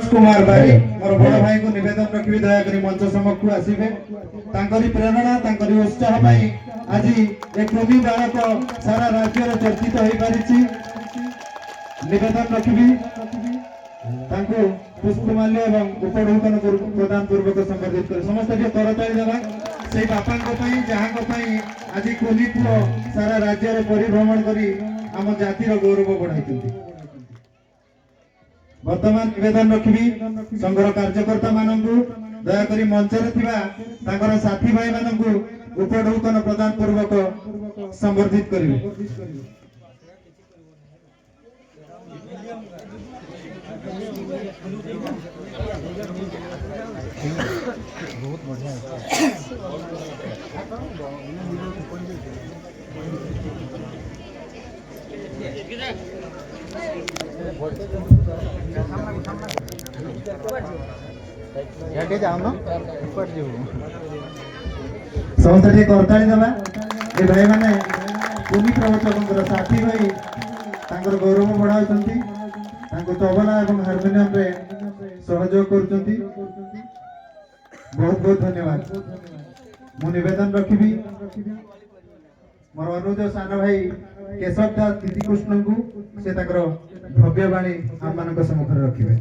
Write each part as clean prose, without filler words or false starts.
कुमार बारी मोर बड़ भाई को निवेदन रखी दया करी मंच सम्मुख को आसीबे तांकरी प्रेरणा तांकरी उत्साह पाई आज ए कृमि बालक सारा राज्य रे चर्चित होई पारिछि निवेदन रखी तांको पुष्पमाल्य एवं उपढौकन प्रदान पूर्वक संबोधित कर समस्त के करताली देवा से बापा को पई जहां को पई आज कृमि पुओ सारा राज्य रे परिभ्रमण करी हम जातिर गौरव बढ़ाइछथि वर्तमान निवेदन रखी संघर कार्यकर्ता मानू दयाकोरी मंचरे थिबा साथी भाई मानू उपढौकन प्रदान पूर्वक संबर्धित करेंगे। बहुत बढ़िया समस्त करताली देवा ए भाई माने भूमि प्रवचक साथी भाई गौरव बढ़ाउछंती तबला और हारमोनियम रे सहयोग करुछंती बहुत बहुत धन्यवाद मु निवेदन रखिबी मोर अनुज सान भाई केशव दास दीदी कृष्ण को से भव्य बाणी आम मान सम्मुख रखिबे।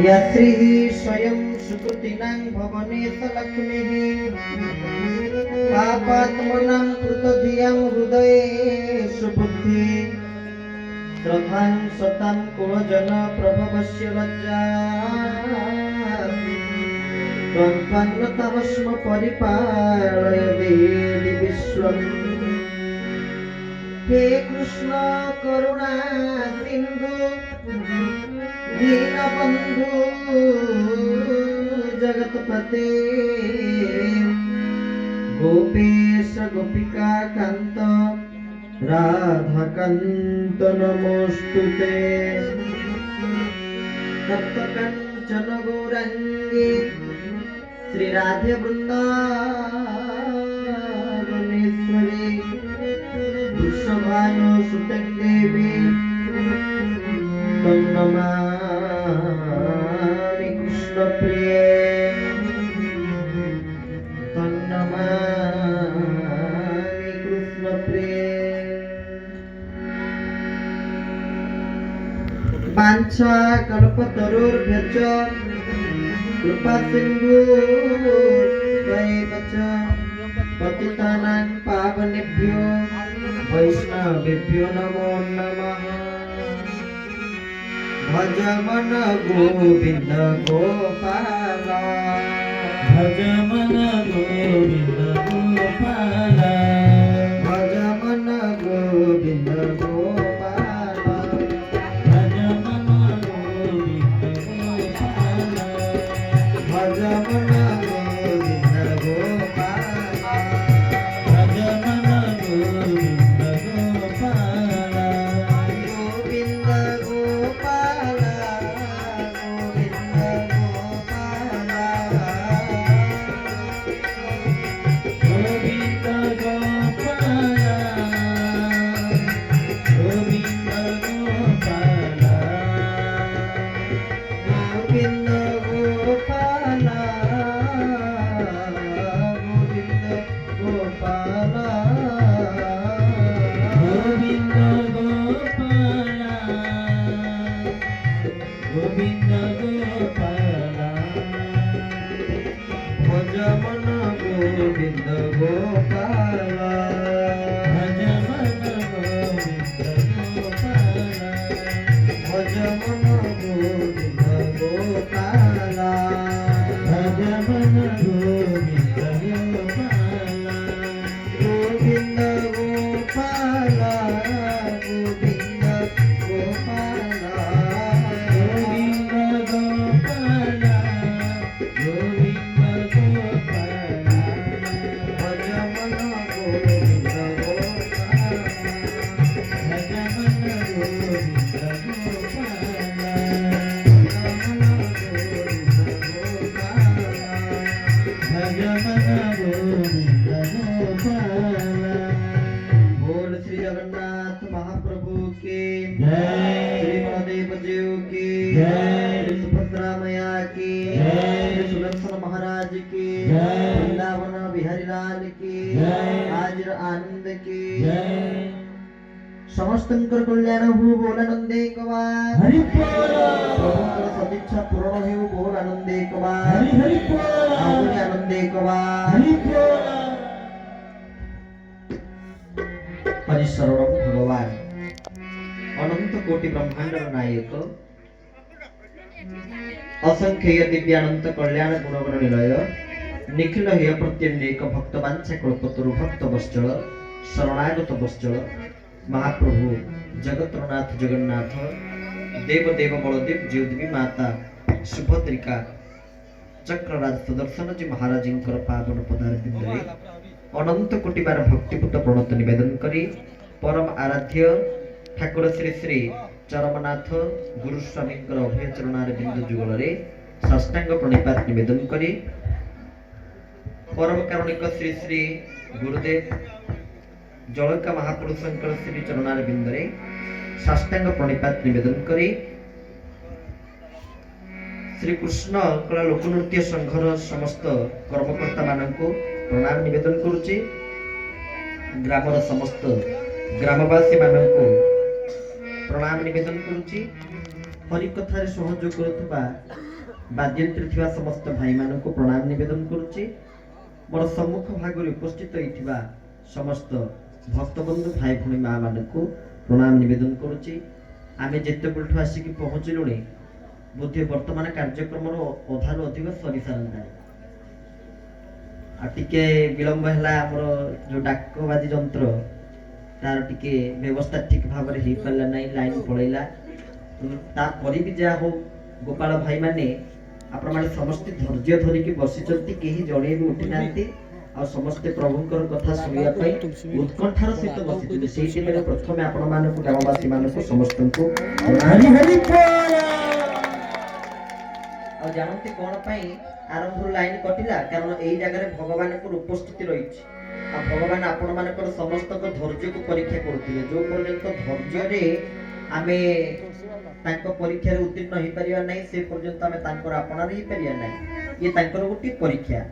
यत्रि स्वयं सुकृतिनां भवनेश लक्ष्मीः पापात्मनां कृतधियां हृदये सुबुद्धि श्रद्धां सतां कुलजन प्रभवस्य लज्जा त्वं परिपालय देवि विश्वम् हे कृष्ण करुणा सिंधु दीनबंधु जगतपते गोपेश गोपिका कांत राधा कांत नमोस्तुते तप्त कंचन गौरांगी श्री राधे वृंदावनेश्वरी वृषभानु सुते देवी तन्नमामि कृष्ण प्रिय तन्नमामि कृष्ण प्रिय वाञ्छा कल्पतरुर्भ्यश्च कृपा सिन्धुभ्यैव च पतितानां पावनेभ्यो वैष्णवेभ्यो नमो नमः। भज मन गोविंद गोपाल भज मन गोविंद गोपाल भज मन गोविंद गोपाल भज मन गोविंद गोपाल भज मन गोविंद गोपाल भज मन गोविंद गोपाल गोविंद गोपाल गोविंद गोपाल की जय समस्तंकर कल्याण हो बोल आनंदे कबार हरि बोल प्रभुंकर सदिच्छा पूर्ण हो बोल आनंदे कबार हरि हरि बोल आगुनी आनंदे कबार हरि बोल परिशरणम भगवान अनंत कोटि ब्रह्मांड नायक असंख्य दिव्यानंत कल्याण गुणगण निलय निखिल हेय प्रत्येक भक्तवांछा कल्पतरु भक्त वत्सल शरणागत वत्सल महाप्रभु जगतनाथ जगन्नाथ देव देव बलदेव जीवदेवी माता सुभद्रिका चक्रराज सुदर्शन जी महाराज पावन पदार बिंदुरे अनंत कोटि बार भक्तिपूत प्रणत निवेदन करी परम आराध्य ठाकुर श्री श्री चरमनाथ गुरुस्वामी अभय चरणार बिंदु जुगल साष्टांग प्रणिपात निवेदन करी परम कारुणिक श्री श्री गुरुदेव जलका महापुरुषंकर श्री चरणार बिंदुरे साष्टांग प्रणिपात निवेदन करी श्री कृष्ण कला लोकनृत्य संघर समस्त कर्मकर्ता मानक प्रणाम निवेदन करुचे ग्रामर समस्त ग्रामवासी मानक प्रणाम निवेदन करुचे हरिकथार सहयोग करुवा बाद्यंत्र थिबा समस्त भाई मानक प्रणाम निवेदन करुचे मोर सम्मुख भागरे उपस्थित होइथिबा समस्त भक्तबंधु भाई भणी माँ मानक प्रणाम निवेदन करुचे आमे जेते बुलठु आसिक पहुँचलुणे बोधे वर्तमान कार्यक्रम अधार अधिक सरी सारंतानी टिके विलंब है आमर जो डाकबाजी जंत्र तार टिके व्यवस्था ठीक भाव में हो पारा ना लाइन पलैला तापर भी जहाँ हो गोपाल भाई माने आपण माने समस्त धैर्य धरिकी बसिचंती केही जणे भी उठी नांती आ समस्त प्रभुंकर कथा सुनिया पई उत्कंठार सहित बसिथिले सेही बेले प्रथमे आपण मानक ग्रामवासी मानक समस्तंको हरि हरि बोल आ जानते कोन पई आरंभ लाइन कटिला कारण एई जगह भगवान को उपस्थिति रहिछि आ भगवान आपण मानकर समस्त को धैर्य को परीक्षा करथिले जो पर्यंत धैर्य रे आमे तांको परीक्षा रे उत्तीर्ण होई परिया नै से पर्यंत आमे तांकर आपणार होई परिया नै ये तांकर गोटी परीक्षा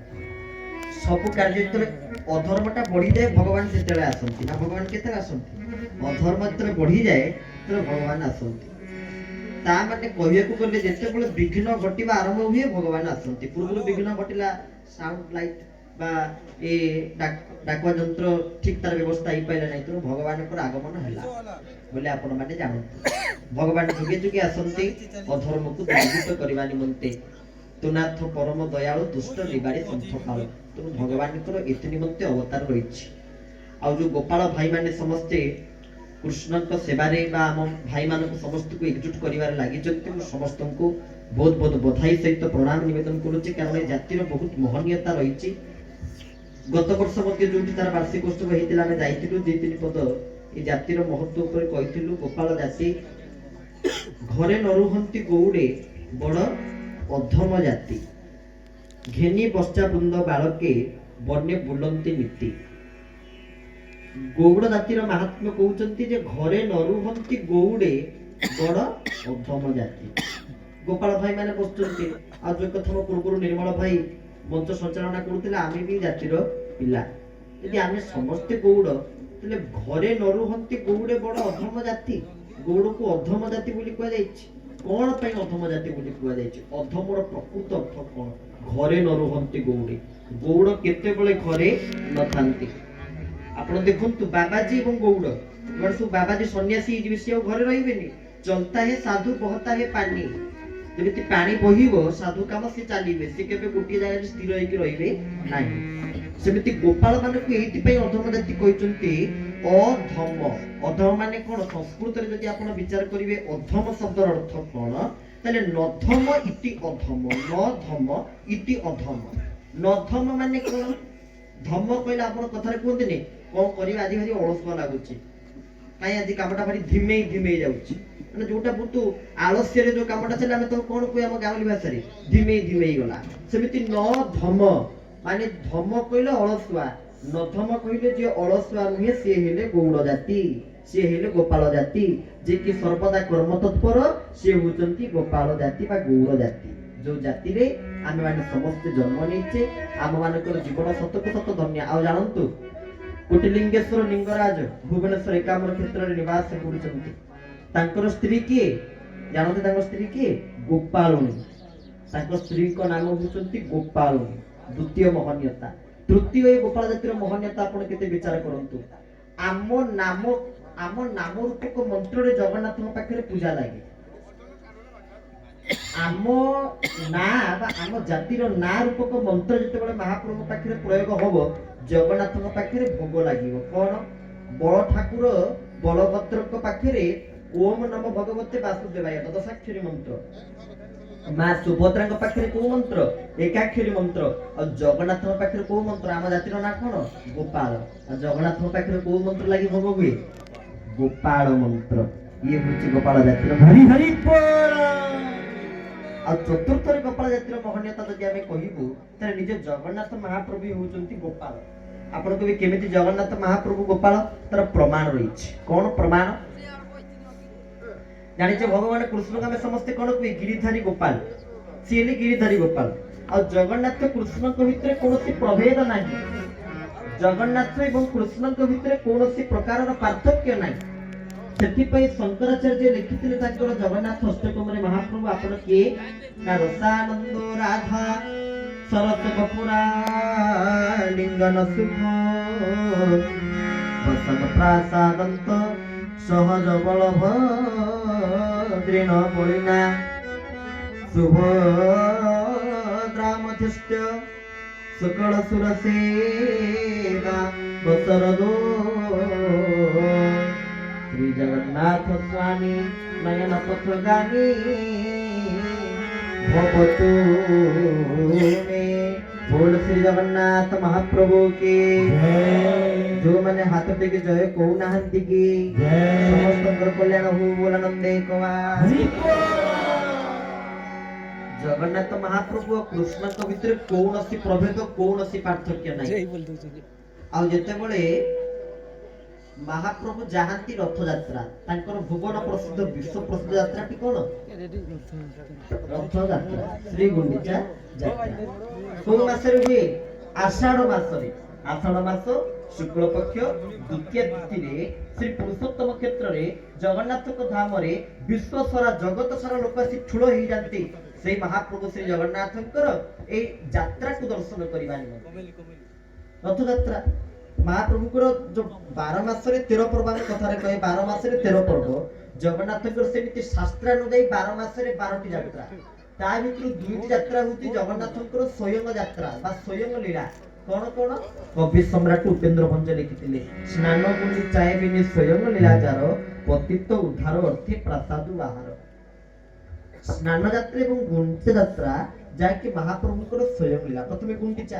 सब कार्य जतरे अधर्मटा बढ़ी जाए भगवान सेतेले आसंती ना भगवान केते आसंती अधर्म जतरे बढ़ी जाए तरे भगवान आसंती ता माने कहिया को गले जेते बळे विघ्न घटिबा आरंभ हुए भगवान आसंती पूर्व विघ्न घटिला साउंड लाइट बा ए डाकवा जंत्र ठीक तार व्यवस्था ही पाइला नै तो भगवान को आगमन हैला बोले आपण माने जानत भगवान जुगे जुगे आसंती अधर्म को दूषित करबा निमंते तुनाथ परम दयालु दुष्ट निबारी संथकाल तो भगवान को एते निमंते अवतार रहिछि आ जो गोपाल भाई माने समस्ते कृष्ण को सेवा रे बा हम भाई मान को समस्त को एकजुट करिवार लागि जंती समस्त को बहुत बहुत बधाई सहित प्रणाम निवेदन करूछि कारण ए जातिर बहुत महनीयता रहिछि गत वर्ष मध्ये जोटी तार वार्षिकोत्सव हेतिला ଆମେ ଯାଇଥିଲु जे तीन पद ए जातिर महत्व ऊपर कहिथिलु गोपाल जाति घरे न रुहंती गौडे बड़ अधम जाति घेनी बच्चा बृंद बालके बन्य बुलंती नीति गौड़ जातिर महात्म्य कहउचंती जे घरे न रुहंती गौडे बड़ अधम जाति गोपाल भाई माने बसचंती आ जो कथम पूर्व निर्मल भाई मंच संचालना करुथिले आमे भी जातिर पिला यदि आमे समस्त गौड़ तले घरे न रुहंती गौडे बड़ अधम जाति गौड़ को अधम जाति बोली कह जायछि कोन पई अधम जाति बोली कह जायछि अधमर प्रकृत अर्थ कोन घरे न रुहंती गौडे गौड़ केते बेले घरे न थांती आपण देखंतु बाबाजी एवं गौड़ गौड़ सब बाबाजी सन्यासी जे विषय घरे रहिबेनी चलता है साधु बहता है पानी जेमिति पानी बहिबो साधु काम से चलीबे से केबे गोटी जाय स्थिर होई कि रहिबे नाही सेमिति गोपाल माने को एति पई अधम जाति कहिचंती अधम अधम माने कोन संस्कृत रे जदि आपण विचार करिवे अधम शब्दर अर्थ कोन ताले नधम इति अधम नधम इति अधम नधम माने कोन धम कहला आपण कथा रे कोनदिने कोन करिवे आजि भारी अलसुआ लागुची काई आजि कामटा भारी धिमेई धिमेई जाउची माने जोटा बुतु आलस्य रे जो कामटा चले हम तो कोन कोइ हम गावली भाषा रे धिमेई धिमेई गला सेमिति नधम माने धम कहले अलसुआ नधम कहले जे अलसुआ नुहे से हेले गौड़ जाति से हेले गोपाल जाति जे कि सर्वदा कर्म तत्पर से होचंती गोपाल जाति बा गौड़ जाति जो जाति रे आमे माने समस्त जन्म नेचे आम मानकर जीवन सतक सत धन्य आ जानंतु कोटिलिंगेश्वर लिंगराज भुवनेश्वर एकाम्र क्षेत्र रे निवास करुचंती तांकर स्त्री किए जानते तांकर स्त्री किए गोपालुनी तांकर स्त्री को नाम होचंती गोपालुनी द्वितीय महन्यता तृतीय गोपाल जातिर महन्यता आपण केते विचार करंतु आम नाम रूपक मंत्र रे जगन्नाथ पाखरे पूजा लागे आम ना बा आम जातिर ना रूपक मंत्र जेतेबेले महाप्रभु पाखरे प्रयोग होबो जगन्नाथ पाखरे भोग लागिवो कोन बड़ ठाकुर बलभद्र पाखरे ओम नमो भगवते वासुदेवाय दशाक्षरी मंत्र मां सुभद्रा पाखरे को मंत्र एकाक्षरी मंत्र और जगन्नाथ पाखरे को मंत्र आम जातिर ना कोन गोपाल और जगन्नाथ पाखरे को मंत्र लागि भोग हुए गोपाल मंत्र ये होची गोपाल जातिर हरि हरि बोल आ चतुर्थ रे गोपाल जातिर महन्यता जदि आमे कहिबु तारे निजे जगन्नाथ महाप्रभु होचंती गोपाल आपण कबि केमिति जगन्नाथ महाप्रभु गोपाल तार प्रमाण रहिछि कोन प्रमाण जानिछे भगवान कृष्ण का समस्त कोन कहि गिरिधारी गोपाल सिएली गिरिधारी गोपाल आ जगन्नाथ कृष्ण को भितरे कोनोसी प्रभेद नाही जगन्नाथ एवं कृष्ण को भितरे कोनोसी प्रकार रो पार्थक्य नाही ସେଥିପାଇଁ ଶଙ୍କରାଚାର୍ଯ୍ୟ ଲେଖିଥିଲେ ତାଙ୍କର ଜଗନ୍ନାଥ ଅଷ୍ଟକମରେ ମହାପ୍ରଭୁ ଆପଣ କିଏ ନା ରସାନନ୍ଦ ରାଧା ସରସ ବପୁରା ଲିଙ୍ଗନ ସୁଖ ବସନ ପ୍ରାସାଦନ୍ତ ସହଜ ବଳଭ ଦୃଢ ବଳିନା ସୁଭଦ୍ରା ମଧ୍ୟସ୍ଥ ସକଳ ସୁରସେବା ବସର ଦୋ श्री जगन्नाथ स्वामी नयन पथगामी भवतु में बोल श्री जगन्नाथ महाप्रभु की जो मैंने हाथ टेके जय कहू नाहंती की समस्त कल्याण हो बोला नंदे कुमार जगन्नाथ महाप्रभु और कृष्ण को भितर कौनसी प्रभेद कौनसी पार्थक्य नहीं आ जेतेबेले महाप्रभु जाहांती रथ यात्रा तांकर भुवन प्रसिद्ध विश्व प्रसिद्ध यात्रा टी कोन रथ यात्रा श्री गुंडीचा यात्रा को मासरे हुए आषाढ़ मास शुक्ल पक्ष द्वितीय तिथि रे श्री पुरुषोत्तम क्षेत्र रे जगन्नाथ को धाम रे विश्व सारा जगत सारा लोक आसी ठुलो ही जानती से महाप्रभु श्री जगन्नाथंकर ए यात्रा को दर्शन करिबानी रथ यात्रा महाप्रभुकर जो 12 मासरे 13 पर्व आम कथारे कहे 12 मासरे 13 पर्व जगन्नाथकर सेमिति शास्त्रानुଯାୟୀ 12 मासरे 12टी यात्रा ता भितर दुईटी यात्रा होती जगन्नाथकर स्वयं यात्रा बा स्वयं लीला कोन कोन कवि सम्राट उपेंद्र भंज लिखिथिले स्नान गुंडी चाहे बिनि स्वयं लीलाजार पतित उद्धार अर्थे प्रसाद आहार स्नान यात्रा एवं गुंडी यात्रा जाके महाप्रभुकर स्वयं लीला प्रथमे गुंडीचा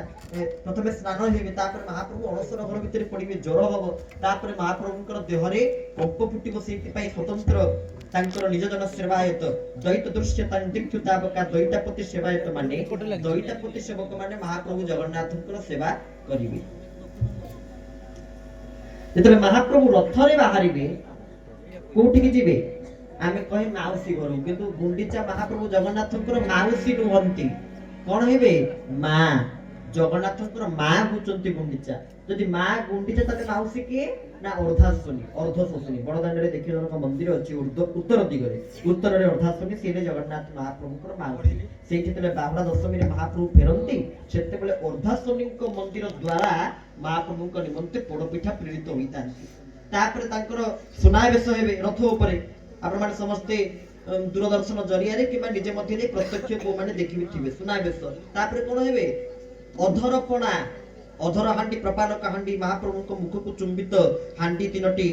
प्रथमे स्नान हेबे तापर महाप्रभु अणसर घर भितर पड़िबे ज्वर हबो तापर महाप्रभुकर देहरे कंप फुटिबो सेति पई स्वतंत्र तांकर निज जन सेवायत दैत दृश्य तांतिक्युताबका दैतापति सेवायत माने दैतापति सेवक माने महाप्रभु जगन्नाथकर सेवा करिवे जेतले महाप्रभु रथरे बाहरिबे कोठी की जिबे आमे कहि माउसी घर किंतु गुंडीचा महाप्रभु जगन्नाथंकर माउसी नुहंती कोन हेबे मां जगन्नाथंकर मां होचंती गुंडीचा जदि मां गुंडीचा तते माउसी के ना अर्धशोषिनी बड़दांड रे देखि जनक मंदिर अछि उत्तर दिगरे उत्तर रे अर्धशोषिनी सेने जगन्नाथ महाप्रभुकर माउसी सेठी तले बाहुडा दशमी रे महाप्रभु फेरंती सेते बेले अर्धशोषिनी मंदिर द्वारा महाप्रभुक निमंते पोड़पिठा प्रेरित होइतांती तापर तांकर सुनावेश हेबे रथ उपरे आपण माने समस्ते दूरदर्शन जरिया रे किबा निजे मध्ये प्रत्यक्ष को माने देखिबि थिबे सुनावेश तापर कोन हेबे अधरपणा अधर हांडी प्रपालक हांडी महाप्रभु को मुख को चुंबित हांडी तीनटी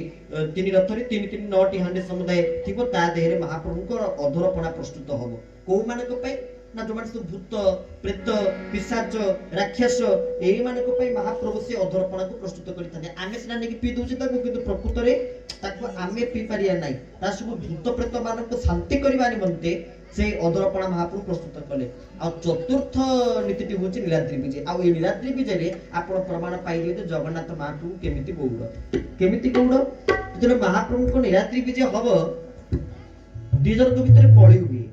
तीन रथरी तीन तीन नौटी हांडी समुदाय थिबो ता देहरे महाप्रभु को अधरपणा प्रस्तुत होबो को माने को पई ना जो माने भूत प्रेत पिशाच राक्षस एही माने को पई महाप्रभु से अधरपणा को प्रस्तुत करि थाने आमे स्नान की पी दोछि ताको किंतु प्रकृत रे ताको आमे पी पारिया नाही ता सब भूत प्रेत मान को शांति करबा निमंते से अधरपणा महाप्रभु प्रस्तुत कले आ चतुर्थ नीतिटी होछि नीलाद्रि विजय आ ए नीलाद्रि विजय रे आपण प्रमाण पाइले जे जगन्नाथ महाप्रभु केमिति गौड़ जने महाप्रभु को नीलाद्रि विजय हबो दीजन के भीतर कळी हुए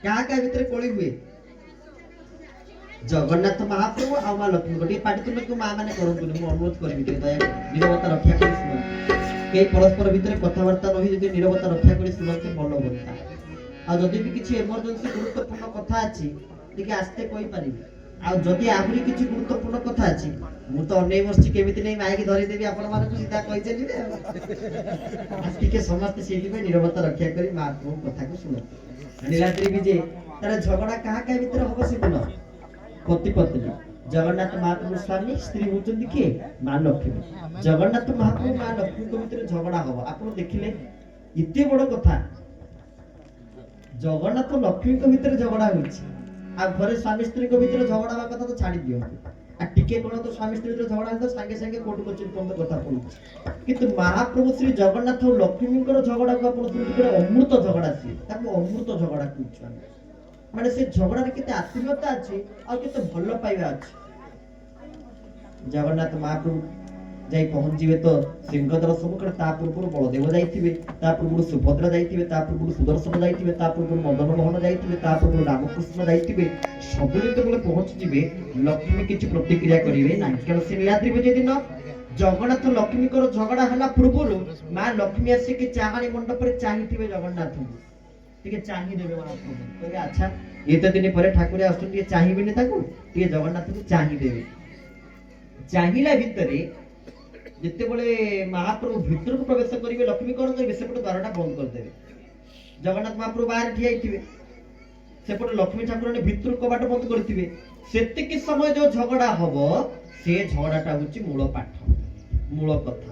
क्या क्या भीतर कळी हुए ଜଗନ୍ନାଥ ମହାପ୍ରଭୁ ଆଉ ମା ଲକ୍ଷ୍ମୀ ଗୋଟିଏ ପାଟି ତୁମକୁ ମା ମାନେ କରନ୍ତୁନି, ମୁଁ ଅନୁରୋଧ କରିବି ଟିକେ ଦୟା ନିରବତା ରକ୍ଷା କରି ଶୁଣନ୍ତୁ। କେହି ପରସ୍ପର ଭିତରେ କଥାବାର୍ତ୍ତା ରହି ଯଦି ନିରବତା ରକ୍ଷା କରି ଶୁଣନ୍ତି ଭଲ ହୁଅନ୍ତା। ଆଉ ଯଦି ବି କିଛି ଏମର୍ଜେନ୍ସି ଗୁରୁତ୍ୱପୂର୍ଣ୍ଣ କଥା ଅଛି ଟିକେ ଆସ୍ତେ କହିପାରିବି। ଆଉ ଯଦି ଆହୁରି କିଛି ଗୁରୁତ୍ୱପୂର୍ଣ୍ଣ କଥା ଅଛି ମୁଁ ତ ଅନେଇ ବସିଛି କେମିତି ନେଇ ମାଇକି ଧରିଦେବି ଆପଣମାନଙ୍କୁ ସିଧା କହିଚାଲିବେ ଆଉ। ଟିକେ ସମସ୍ତେ ସେଇଥିପାଇଁ ନିରବତା ରକ୍ଷା କରି ମହାପ୍ରଭୁ କଥାକୁ ଶୁଣନ୍ତୁ। ନୀଳାଦ୍ରି ବିଜେ ତାର ଝଗଡା କାହା କାହା ଭିତରେ ହବ ସେଦିନ? ପତି ପତ୍ନୀ ଜଗନ୍ନାଥ ମହାପ୍ରଭୁ ସ୍ୱାମୀ, ସ୍ତ୍ରୀ ହଉଛନ୍ତି କିଏ? ମା ଲକ୍ଷ୍ମୀ। ଜଗନ୍ନାଥ ମହାପ୍ରଭୁ ମା ଲକ୍ଷ୍ମୀଙ୍କ ଭିତରେ ଝଗଡା ହବ। ଆପଣ ଦେଖିଲେ ଏତେ ବଡ କଥା, ଜଗନ୍ନାଥ ଲକ୍ଷ୍ମୀଙ୍କ ଭିତରେ ଝଗଡା ହଉଛି ଆଉ ଘରେ ସ୍ୱାମୀ ସ୍ତ୍ରୀଙ୍କ ଭିତରେ ଝଗଡା ହବା କଥା ତ ଛାଡି ଦିଅନ୍ତୁ। ଆଉ ଟିକେ କଣ ତ ସ୍ୱାମୀ ସ୍ତ୍ରୀ ଭିତରେ ଝଗଡା ହେଲେ ତ ସାଙ୍ଗେ ସାଙ୍ଗେ କୋର୍ଟ କଚେରୀ ପର୍ଯ୍ୟନ୍ତ କଥା ପଡୁଛି। କିନ୍ତୁ ମହାପ୍ରଭୁ ଶ୍ରୀ ଜଗନ୍ନାଥ ଓ ଲକ୍ଷ୍ମୀଙ୍କର ଝଗଡାକୁ ଆପଣ ଗୋଟେ ଅମୃତ ଝଗଡା, ସିଏ ତାକୁ ଅମୃତ ଝଗଡା କହୁଛୁ ଆମେ। ମାନେ ସେ ଝଗଡାରେ କେତେ ଆତ୍ମୀୟତା ଅଛି ଆଉ କେତେ ଭଲ ପାଇବା ଅଛି। ଜଗନ୍ନାଥ ମହାପ୍ରଭୁ ଯାଇ ପହଞ୍ଚିବେ ତ ସିଂହଦ୍ୱାର ସମ୍ମୁଖରେ, ତା ପୂର୍ବରୁ ବଳଦେବ ଯାଇଥିବେ, ତା ପୂର୍ବରୁ ସୁଭଦ୍ରା ଯାଇଥିବେ, ତା ପୂର୍ବରୁ ସୁଦର୍ଶନ ଯାଇଥିବେ, ତା ପୂର୍ବରୁ ମଦନ ମୋହନ ଯାଇଥିବେ, ତା ପୂର୍ବରୁ ରାମକୃଷ୍ଣ ଯାଇଥିବେ। ସବୁ ଯେତେବେଳେ ପହଞ୍ଚିଯିବେ ଲକ୍ଷ୍ମୀ କିଛି ପ୍ରତିକ୍ରିୟା କରିବେ ନାହିଁ, କାରଣ ସେ ନୀଳାଦ୍ରି ବିଜେ ଦିନ ଜଗନ୍ନାଥ ଲକ୍ଷ୍ମୀଙ୍କର ଝଗଡା ହେଲା ପୂର୍ବରୁ ମା ଲକ୍ଷ୍ମୀ ଆସିକି ଚାହାଣୀ ମଣ୍ଡପରେ ଚାହିଁଥିବେ ଜଗନ୍ନାଥଙ୍କୁ, ଟିକେ ଚାହିଁଦେବେ ମହାପ୍ରଭୁ, କହିବେ ଆଚ୍ଛା ଏତେ ଦିନ ପରେ ଠାକୁର ଆସୁଛନ୍ତି ଟିକେ ଚାହିଁବେନି, ତାକୁ ଟିକେ ଜଗନ୍ନାଥଙ୍କୁ ଚାହିଁଦେବେ। ଚାହିଁଲା ଭିତରେ ଯେତେବେଳେ ମହାପ୍ରଭୁ ଭିତରକୁ ପ୍ରବେଶ କରିବେ ଲକ୍ଷ୍ମୀ କଣ କରିବେ? ସେପଟେ ଦ୍ୱାରଟା ବନ୍ଦ କରିଦେବେ। ଜଗନ୍ନାଥ ମହାପ୍ରଭୁ ବାହାରେ ଠିଆ ହେଇଥିବେ, ସେପଟେ ଲକ୍ଷ୍ମୀ ଠାକୁରାଣୀ ଭିତରୁ କବାଟ ବନ୍ଦ କରିଥିବେ। ସେତିକି ସମୟ ଯୋଉ ଝଗଡା ହବ ସେ ଝଗଡାଟା ହଉଛି ମୂଳ ପାଠ, ମୂଳ କଥା।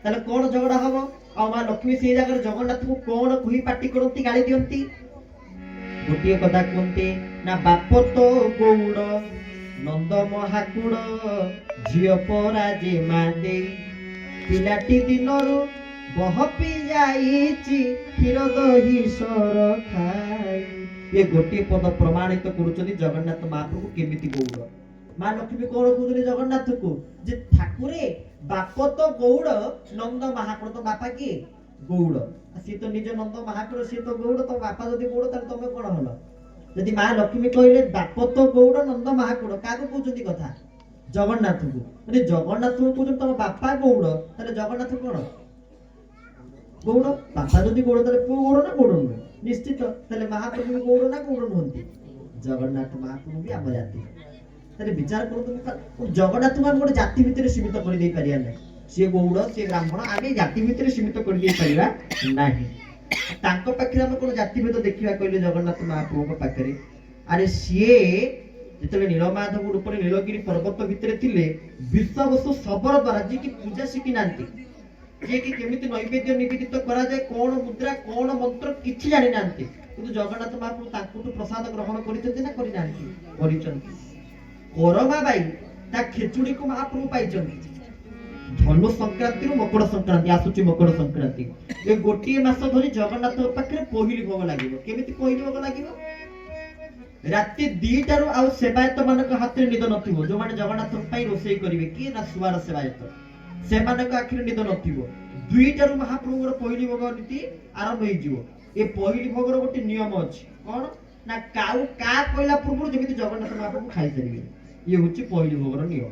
ତାହେଲେ କଣ ଝଗଡା ହବ? ଆଉ ମା ଲକ୍ଷ୍ମୀ ସେଇ ଜାଗାରେ ଜଗନ୍ନାଥଙ୍କୁ କଣ କହି ପାଟି କରନ୍ତି, ଗାଳି ଦିଅନ୍ତି? ଗୋଟିଏ କଥା କୁହନ୍ତି ନା, ବାପ ତ ଗୌଡ଼ ନନ୍ଦ ମହାକୁଳ ଝିଅ ପରା ଯେ ମା ଦେଇ, ପିଲାଟି ଦିନରୁ ବହପି ଯାଇଛି କ୍ଷୀର ଦହି ସର ଖାଇ। ଏ ଗୋଟିଏ ପଦ ପ୍ରମାଣିତ କରୁଛନ୍ତି ଜଗନ୍ନାଥ ମହାପ୍ରଭୁ କେମିତି ଗୌଡ଼। ମା ଲକ୍ଷ୍ମୀ କଣ କହୁଛନ୍ତି ଜଗନ୍ନାଥକୁ? ଯେ ଠାକୁରେ ବାପ ତ ଗୌଡ଼ ନନ୍ଦ ମହାକୁଳ, ତ ବାପା କିଏ? ଗୌଡ଼। ସିଏ ତ ନିଜ ନନ୍ଦ ମହାକୁଳ, ସିଏ ତ ଗୌଡ଼, ତ ବାପା ଯଦି ଗୌଡ଼ ତାହେଲେ ତମେ କଣ ହଲ? ଯଦି ମା ଲକ୍ଷ୍ମୀ କହିଲେ ବାପ ତ ଗୌଡ଼ ନନ୍ଦ ମହାକୁଳ, କାହାକୁ କହୁଛନ୍ତି କଥା? ଜଗନ୍ନାଥଙ୍କୁ। ଯଦି ଜଗନ୍ନାଥଙ୍କୁ କହୁଛନ୍ତି ତମ ବାପା ଗୌଡ଼, ତାହେଲେ ଜଗନ୍ନାଥ କଣ? ଗୌଡ଼। ବାପା ଯଦି ଗୌଡ଼ ତାହେଲେ ପୁଅ ଗୌଡ଼ ନା ଗୌଡ଼ ନୁହେଁ? ନିଶ୍ଚିତ। ତାହେଲେ ମହାପ୍ରଭୁ ଗୌଡ଼ ନା ଗୌଡ଼ ନୁହନ୍ତି? ଜଗନ୍ନାଥ ମହାପ୍ରଭୁ ବି ଆମ ଜାତି। ତାହେଲେ ବିଚାର କରନ୍ତୁ, ଜଗନ୍ନାଥଙ୍କୁ ଆମେ ଗୋଟେ ଜାତି ଭିତରେ ସୀମିତ କରିଦେଇ ପାରିବା ନାହିଁ। ସିଏ ଗୌଡ଼, ସିଏ ବ୍ରାହ୍ମଣ, ଆମେ ଜାତି ଭିତରେ ସୀମିତ କରିଦେଇ ପାରିବା ନାହିଁ। ତାଙ୍କ ପାଖରେ ଆମେ କଣ ଜାତି ଭେଦ ଦେଖିବା କହିଲେ? ଜଗନ୍ନାଥ ମହାପ୍ରଭୁଙ୍କ ପାଖରେ ଆରେ ସିଏ ଯେତେବେଳେ ନୀଳମାଧବ ରୂପରେ ନୀଳଗିରି ପର୍ବତ ଭିତରେ ଥିଲେ, ବିଶ୍ୱାବସୁ ଶବର ଦ୍ୱାରା, ଯିଏକି ପୂଜା ଶିଖି ନାହାନ୍ତି, ଯିଏକି କେମିତି ନୈବେଦ୍ୟ ନିବେଦିତ କରାଯାଏ, କଣ ମୁଦ୍ରା, କଣ ମନ୍ତ୍ର କିଛି ଜାଣିନାହାନ୍ତି, କିନ୍ତୁ ଜଗନ୍ନାଥ ମହାପ୍ରଭୁ ତାଙ୍କଠୁ ପ୍ରସାଦ ଗ୍ରହଣ କରିଛନ୍ତି ନା କରିନାହାନ୍ତି? କରିଛନ୍ତି। କରମା ବାଇ ତା ଖେଚୁଡିକୁ ମହାପ୍ରଭୁ ପାଇଛନ୍ତି। ଧନୁ ସଂକ୍ରାନ୍ତିରୁ ମକର ସଂକ୍ରାନ୍ତି ଆସୁଛି, ମକର ସଂକ୍ରାନ୍ତି ଏ ଗୋଟିଏ ମାସ ଧରି ଜଗନ୍ନାଥଙ୍କ ପାଖରେ ପହିଲି ଭୋଗ ଲାଗିବ। କେମିତି ପହିଲି ଭୋଗ ଲାଗିବ? ରାତି 2ଟାରୁ ଆଉ ସେବାୟତ ମାନଙ୍କ ହାତରେ ନିଦ ନଥିବ, ଯୋଉମାନେ ଜଗନ୍ନାଥଙ୍କ ପାଇଁ ରୋଷେଇ କରିବେ, କିଏ ନା ସୁଆର ସେବାୟତ, ସେମାନଙ୍କ ଆଖିରେ ନିଦ ନଥିବ। 2ଟାରୁ ମହାପ୍ରଭୁଙ୍କର ପହିଲି ଭୋଗ ନୀତି ଆରମ୍ଭ ହେଇଯିବ। ଏ ପହିଲି ଭୋଗର ଗୋଟେ ନିୟମ ଅଛି, କଣ ନା କାଉ କା କହିଲା ପୂର୍ବରୁ ଯେମିତି ଜଗନ୍ନାଥ ମହାପ୍ରଭୁ ଖାଇସାରିବେ, ଇଏ ହଉଛି ପହିଲି ଭୋଗର ନିୟମ।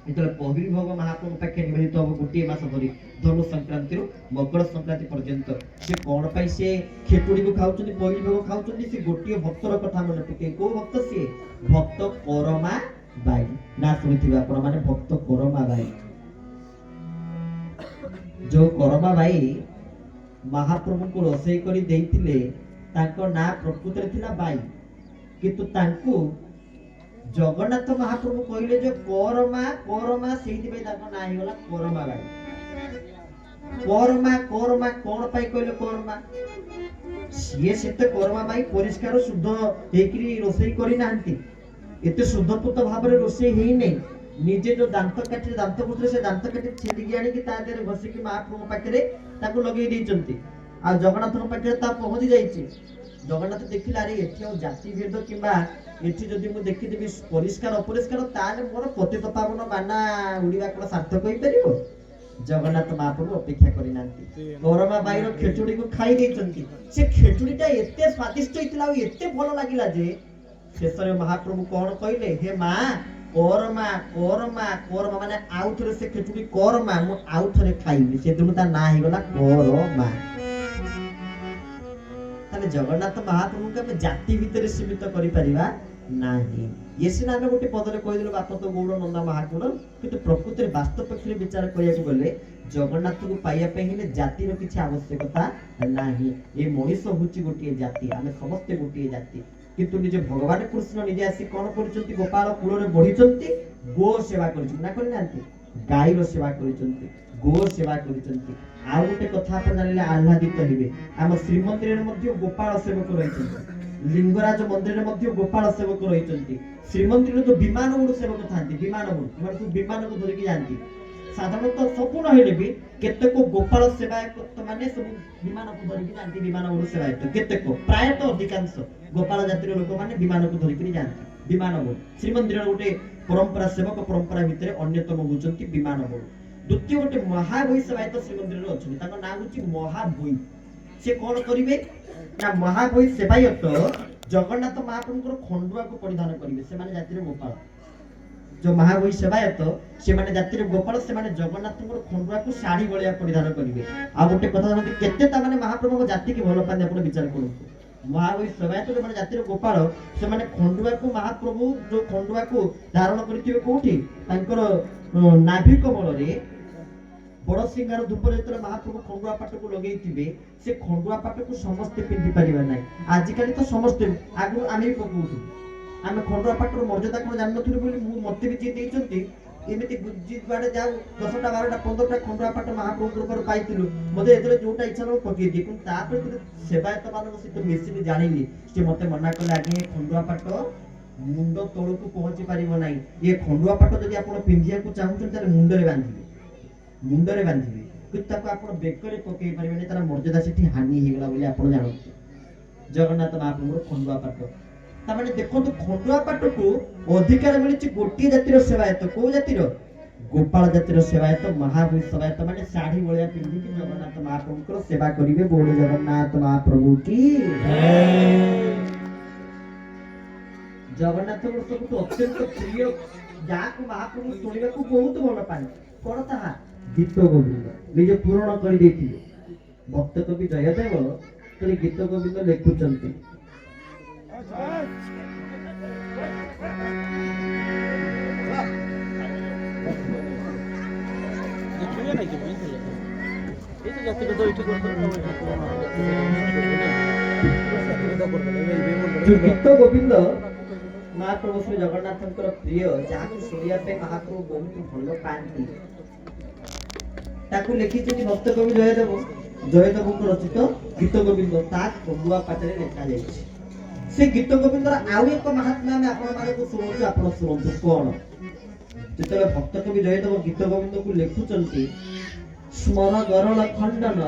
ଯେତେବେଳେ ପହିଲି ଭୋଗ ମହାପ୍ରଭୁ ପାଖରେ ନିବେଦିତ ହବ ଗୋଟିଏ ମାସ ଧରି, ଧନୁ ସଂକ୍ରାନ୍ତିରୁ ମକର ସଂକ୍ରାନ୍ତି ପର୍ଯ୍ୟନ୍ତ, ସେ କଣ ପାଇଁ ସେ ଖେଚୁଡିକୁ ଖାଉଛନ୍ତି, ପହିଲି ଭୋଗ ଖାଉଛନ୍ତି? ସେ ଗୋଟିଏ ଭକ୍ତର କଥା ମନେ ପକେଇ। କୋଉ ଭକ୍ତ ସିଏ? ଭକ୍ତ କରମା ବାଇ। ନା ଶୁଣିଥିବେ ଆପଣ ମାନେ, ଭକ୍ତ କରମା ବାଇ। ଯୋଉ କରମା ବାଇ ମହାପ୍ରଭୁଙ୍କୁ ରୋଷେଇ କରି ଦେଇଥିଲେ, ତାଙ୍କ ନାଁ ପ୍ରକୃତରେ ଥିଲା ବାଇ, କିନ୍ତୁ ତାଙ୍କୁ ଜଗନ୍ନାଥ ମହାପ୍ରଭୁ କହିଲେ ଯେ କରମା, କରମା, ସେଇଥିପାଇଁ ତାଙ୍କ ନାଁ ହେଇଗଲା କରମା ବାଇ। କରମା, କରମା କଣ ପାଇଁ କହିଲେ କରମା? ସିଏ ସେତେ କରମା ବାଇ ପରିଷ୍କାର ଶୁଦ୍ଧ ହେଇକିରି ରୋଷେଇ କରିନାହାନ୍ତି, ଏତେ ଶୁଦ୍ଧପୂତ ଭାବରେ ରୋଷେଇ ହେଇନାହିଁ। ନିଜେ ଯୋଉ ଦାନ୍ତ କାଠିରେ ଦାନ୍ତ କରୁଥିଲେ, ସେ ଦାନ୍ତ କାଠି ଛେଦିକି ଆଣିକି ତା ଦେହରେ ଘଷିକି ମହାପ୍ରଭୁଙ୍କ ପାଖରେ ତାକୁ ଲଗେଇ ଦେଇଛନ୍ତି। ଆଉ ଜଗନ୍ନାଥଙ୍କ ପାଖରେ ତା ପହଞ୍ଚି ଯାଇଛି। ଜଗନ୍ନାଥ ଦେଖିଲେ, ଆରେ ଏଠି ଆଉ ଜାତି ଭେଦ କିମ୍ବା ଏଠି ଯଦି ମୁଁ ଦେଖିଦେବି ପରିଷ୍କାର ଅପରିଷ୍କାର, ତାହେଲେ ମୋର ପତିତ ପାବନ ବାନା ଉଡିବା କଣ ସାର୍ଥକ ହେଇପାରିବ? ଜଗନ୍ନାଥ ମହାପ୍ରଭୁ ଅପେକ୍ଷା କରିନାହାନ୍ତି, କରମା ବାଇର ଖେଚୁଡିକୁ ଖାଇ ଦେଇଛନ୍ତି। ସେ ଖେଚୁଡିଟା ଏତେ ସ୍ୱାଦିଷ୍ଟ ହେଇଥିଲା ଆଉ ଏତେ ଭଲ ଲାଗିଲା ଯେ ଶେଷରେ ମହାପ୍ରଭୁ କଣ କହିଲେ, ହେ ମା କରମା କରମା କରମା, ମାନେ ଆଉ ଥରେ ସେ ଖେଚୁଡି କରମା, ମୁଁ ଆଉ ଥରେ ଖାଇବି। ସେଦିନ ତା ନାଁ ହେଇଗଲା କରମା। ତାହେଲେ ଜଗନ୍ନାଥ ମହାପ୍ରଭୁଙ୍କୁ ଆମେ ଜାତି ଭିତରେ ସୀମିତ କରିପାରିବା ନାହିଁ। ଇଏ ସିନା ଆମେ ଗୋଟେ ପଦରେ କହିଦେଲୁ ବାପ ତ ଗୌଡ଼ ନନ୍ଦା ମହାକୁଡ଼, କିନ୍ତୁ ପ୍ରକୃତିରେ ବାସ୍ତବ ପକ୍ଷରେ ବିଚାର କରିବାକୁ ଗଲେ ଜଗନ୍ନାଥଙ୍କୁ ପାଇବା ପାଇଁ ହେଲେ ଜାତିର କିଛି ଆବଶ୍ୟକତା ନାହିଁ। ଏ ମଣିଷ ହଉଛି ଗୋଟିଏ ଜାତି, ଆମେ ସମସ୍ତେ ଗୋଟିଏ ଜାତି। କିନ୍ତୁ ନିଜେ ଭଗବାନ କୃଷ୍ଣ ନିଜେ ଆସି କଣ କରିଛନ୍ତି, ଗୋପାଳ କୂଳରେ ବଢିଛନ୍ତି, ଗୋ ସେବା କରିଛନ୍ତି ନା କରିନାହାନ୍ତି? ଗାଈର ସେବା କରିଛନ୍ତି, ଗୋ ସେବା କରିଛନ୍ତି। ଆଉ ଗୋଟେ କଥା ଆପଣ ଜାଣିଲେ ଆହ୍ଲାଦିତ ହେବେ, ଆମ ଶ୍ରୀମନ୍ଦିରରେ ମଧ୍ୟ ଗୋପାଳ ସେବକ ରହିଛନ୍ତି, ଲିଙ୍ଗରାଜ ମନ୍ଦିରରେ ମଧ୍ୟ ଗୋପାଳ ସେବକ ରହିଛନ୍ତି। ଶ୍ରୀମନ୍ଦିରରେ ଯୋଉ ବିମାନ ଗୁଡ ସେବକ ଥାନ୍ତି, ବିମାନ ଗୁଡ ସବୁ ବିମାନକୁ ଧରିକି ଯାଆନ୍ତି। ସାଧାରଣତଃ ସବୁ ନହେଲେ ବି କେତେକ ଗୋପାଳ ସେବାୟତ ମାନେ ସବୁ ବିମାନକୁ ଧରିକି ଯାଆନ୍ତି, ବିମାନ ଗୁଡ ସେବାୟତ କେତେକ, ପ୍ରାୟତଃ ଅଧିକାଂଶ ଗୋପାଳ ଜାତିର ଲୋକମାନେ ବିମାନକୁ ଧରିକି ଯାଆନ୍ତି। ବିମାନ ଗୁଡ ଶ୍ରୀମନ୍ଦିରର ଗୋଟେ ପରମ୍ପରା, ସେବକ ପରମ୍ପରା ଭିତରେ ଅନ୍ୟତମ ହଉଛନ୍ତି ବିମାନ ଗୁଡ। ଦ୍ୱିତୀୟ ଗୋଟେ ମହାବୈ ସେବାୟତ ଶ୍ରୀମନ୍ଦିରରେ ଅଛନ୍ତି, ତାଙ୍କ ନାଁ ହଉଛି ମହାବୈ। ସେ କଣ କରିବେ ନା ମହାବୈ ସେବାୟତ ଜଗନ୍ନାଥ ମହାପ୍ରଭୁଙ୍କର ଖଣ୍ଡୁଆକୁ ପରିଧାନ କରିବେ। ସେମାନେ ଜାତିର ଗୋପାଳ, ଯୋଉ ମହାବୈ ସେବାୟତ ସେମାନେ ଜାତିର ଗୋପାଳ, ସେମାନେ ଜଗନ୍ନାଥଙ୍କର ଖଣ୍ଡୁଆକୁ ଶାଢୀ ଭଳିଆ ପରିଧାନ କରିବେ। ଆଉ ଗୋଟେ କଥା ଜାଣନ୍ତି କେତେ ତାମାନେ ମହାପ୍ରଭୁଙ୍କ ଜାତିକି ଭଲ ପାଆନ୍ତି, ଆପଣ ବିଚାର କରନ୍ତୁ। ମହାବୈ ସେବାୟତ ଯୋଉମାନେ ଜାତିର ଗୋପାଳ, ସେମାନେ ଖଣ୍ଡୁଆକୁ, ମହାପ୍ରଭୁ ଯୋଉ ଖଣ୍ଡୁଆକୁ ଧାରଣ କରିଥିବେ କୋଉଠି, ତାଙ୍କର ନାଭି କମଳରେ ବଡ ସିଂହାର ଧୂପ ଯେତେବେଳେ ମହାପ୍ରଭୁ ଖଣ୍ଡୁଆ ପାଟକୁ ଲଗେଇଥିବେ, ସେ ଖଣ୍ଡୁଆ ପାଟକୁ ସମସ୍ତେ ପିନ୍ଧି ପାରିବେ ନାହିଁ। ଆଜିକାଲି ତ ସମସ୍ତେ, ଆଗରୁ ଆମେ ବି ପକଉଛୁ, ଆମେ ଖଣ୍ଡୁଆ ପାଟର ମର୍ଯ୍ୟାଦା କଣ ଜାଣିନଥିଲୁ ବୋଲି ମତେ ବି ଯିଏ ଦେଇଛନ୍ତି, ଏମିତି ଯୁଆଡେ ଯାଉ 10ଟା 12ଟା 15ଟା ଖଣ୍ଡୁଆ ପାଟ ମହାପ୍ରଭୁ କୃପାରୁ ପାଇଥିଲୁ, ମତେ ଯେତେବେଳେ ଯୋଉଟା ଇଚ୍ଛା ହବ ପକେଇ ଦିଏ। କିନ୍ତୁ ତାପରେ ଯେତେବେଳେ ସେବାୟତ ମାନଙ୍କ ସହିତ ମିଶିଲି ଜାଣିଲି, ସେ ମତେ ମନା କଲେ, ଆଜ୍ଞା ଏ ଖଣ୍ଡୁଆ ପାଟ ମୁଣ୍ଡ ତଳକୁ ପହଞ୍ଚି ପାରିବ ନାହିଁ। ଏ ଖଣ୍ଡୁଆ ପାଟ ଯଦି ଆପଣ ପିନ୍ଧିବାକୁ ଚାହୁଁଛନ୍ତି ତାହେଲେ ମୁଣ୍ଡରେ ବାନ୍ଧିବେ, ମୁଣ୍ଡରେ ବାନ୍ଧିବେ, କିନ୍ତୁ ତାକୁ ଆପଣ ବେକରେ ପକେଇ ପାରିବେନି, ତାର ମର୍ଯ୍ୟାଦା ସେଠି ହାନି ହେଇଗଲା ବୋଲି ଆପଣ ଜାଣନ୍ତି। ଜଗନ୍ନାଥ ମହାପ୍ରଭୁର ଖଣ୍ଡୁଆ ପାଟ, ତାମାନେ ଦେଖନ୍ତୁ ଖଣ୍ଡୁଆ ପାଟକୁ ଅଧିକାର ମିଳିଛି ଗୋଟିଏ ଜାତିର ସେବାୟତ, କୋଉ ଜାତିର? ଗୋପାଳ ଜାତିର ସେବାୟତ, ମହାବୈ ସେବାୟତ ମାନେ ଶାଢୀ ଭଳିଆ ପିନ୍ଧିକି ଜଗନ୍ନାଥ ମହାପ୍ରଭୁଙ୍କର ସେବା କରିବେ। ବୋଲ ଜଗନ୍ନାଥ ମହାପ୍ରଭୁ କି ଜଗନ୍ନାଥଙ୍କର ସବୁଠୁ ଅତ୍ୟନ୍ତ ପ୍ରିୟ, ଯାହାକୁ ମହାପ୍ରଭୁ ଶୁଣିବାକୁ ବହୁତ ଭଲ ପାଆନ୍ତି, କଣ ତାହା? ଗୀତ ଗୋବିନ୍ଦ। ନିଜେ ପୂରଣ କରିଦେଇଥିଲେ ଭକ୍ତ କବି ଜୟଦେବ, ଖାଲି ଗୀତ ଗୋବିନ୍ଦ ଲେଖୁଛନ୍ତି। ଗୀତ ଗୋବିନ୍ଦ ମହାପ୍ରଭୁ ଶ୍ରୀ ଜଗନ୍ନାଥଙ୍କର ପ୍ରିୟ, ଯାହାକୁ ଶୁଣିବା ପାଇଁ ମହାପ୍ରଭୁ ବହୁତ ଭଲ ପାଆନ୍ତି, ତାକୁ ଲେଖିଛନ୍ତି ଭକ୍ତ କବି ଜୟଦେବ। ଜୟଦେବଙ୍କ ରଚିତ ଗୀତ ଗୋବିନ୍ଦ ତା ଖଣ୍ଡୁଆ ପାଟରେ ଲେଖାଯାଇଛି। ସେ ଗୀତ ଗୋବିନ୍ଦର ଆଉ ଏକ ମହାତ୍ମ୍ୟ ଆମେ ଆପଣମାନଙ୍କୁ ଶୁଣଉଛୁ, ଆପଣ ଶୁଣନ୍ତୁ କଣ। ଯେତେବେଳେ ଭକ୍ତ କବି ଜୟଦେବ ଗୀତ ଗୋବିନ୍ଦକୁ ଲେଖୁଛନ୍ତି, ସ୍ମର ଗରଳ ଖଣ୍ଡନ